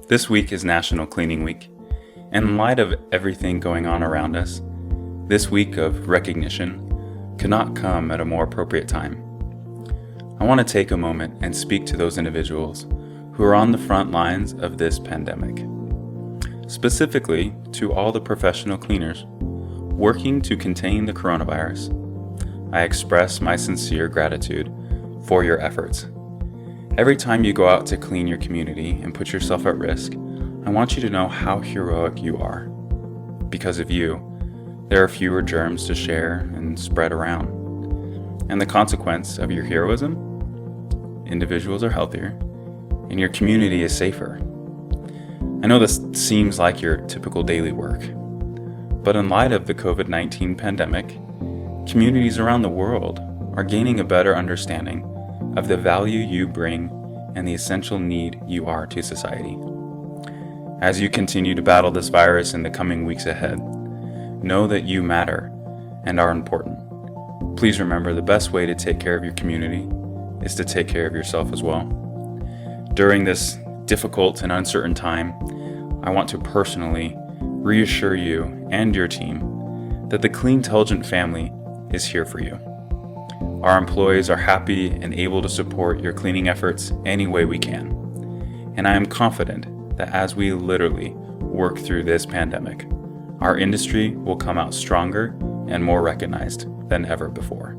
This week is National Cleaning Week, and in light of everything going on around us, this week of recognition could not come at a more appropriate time. I want to take a moment and speak to those individuals who are on the front lines of this pandemic. Specifically to all the professional cleaners working to contain the coronavirus. I express my sincere gratitude for your efforts. Every time you go out to clean your community and put yourself at risk, I want you to know how heroic you are. Because of you, there are fewer germs to share and spread around. And the consequence of your heroism, individuals are healthier and your community is safer. I know this seems like your typical daily work, but in light of the COVID-19 pandemic, communities around the world are gaining a better understanding of the value you bring and the essential need you are to society. As you continue to battle this virus in the coming weeks ahead, know that you matter and are important. Please remember the best way to take care of your community is to take care of yourself as well. During this difficult and uncertain time, I want to personally reassure you and your team that the CleanTelligent family is here for you. Our employees are happy and able to support your cleaning efforts any way we can. And I am confident that as we literally work through this pandemic, our industry will come out stronger and more recognized than ever before.